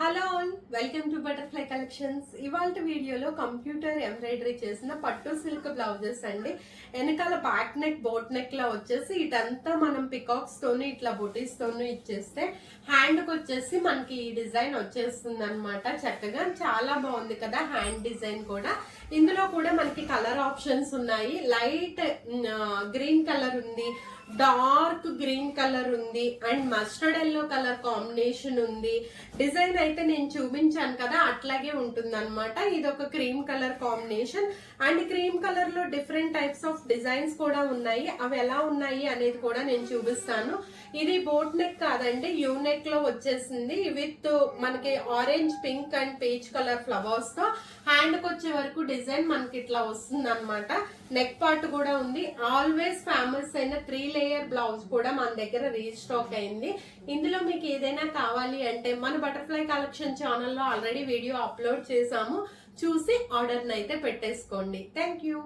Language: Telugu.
Hello all, welcome to butterfly collections. ఇవాళ వీడియోలో కంప్యూటర్ ఎంబ్రాయిడరీ చేసిన పట్టు సిల్క్ బ్లౌజెస్ అండి. వెనకాల బ్యాక్ నెక్ బోట్ నెక్ లా వచ్చేసి ఇటంతా మనం పికాక్స్ తోని ఇట్లా బుటీస్ తోని ఇచ్చేస్తే హ్యాండ్ కి వచ్చేసి మనకి ఈ డిజైన్ వచ్చేస్తుంది అనమాట. చక్కగా చాలా బాగుంది కదా హ్యాండ్ డిజైన్ కూడా. ఇందులో కూడా మనకి కలర్ ఆప్షన్స్ ఉన్నాయి. లైట్ గ్రీన్ కలర్ ఉంది, డార్క్ గ్రీన్ కలర్ ఉంది and mustard yellow colour combination ఉంది. డిజైన్ అయితే నేను చూపించాను కదా అట్లాగే ఉంటుంది అనమాట. ఇది ఒక cream colour combination and cream colour లో డిఫరెంట్ టైప్స్ ఆఫ్ డిజైన్స్ కూడా ఉన్నాయి. అవి ఎలా ఉన్నాయి అనేది కూడా నేను చూపిస్తాను. ఇది బోట్ నెక్ కాదండి, యూ నెక్ లో వచ్చేసింది విత్ మనకి orange, pink and peach colour flowers తో హ్యాండ్ కి వచ్చే వరకు డిజైన్ మనకి ఇట్లా వస్తుంది అనమాట. నెక్ పార్ట్ కూడా ఉంది. ఆల్వేస్ ఫేమస్ అయిన 3 లేయర్ బ్లౌజ్ కూడా మన దగ్గర రీస్టాక్ అయింది. ఇందులో మీకు ఏదైనా కావాలి అంటే మన బటర్ఫ్లై కలెక్షన్ ఛానల్లో ఆల్రెడీ వీడియో అప్లోడ్ చేసాము, చూసి ఆర్డర్ అయితే పెట్టేసుకోండి. Thank you.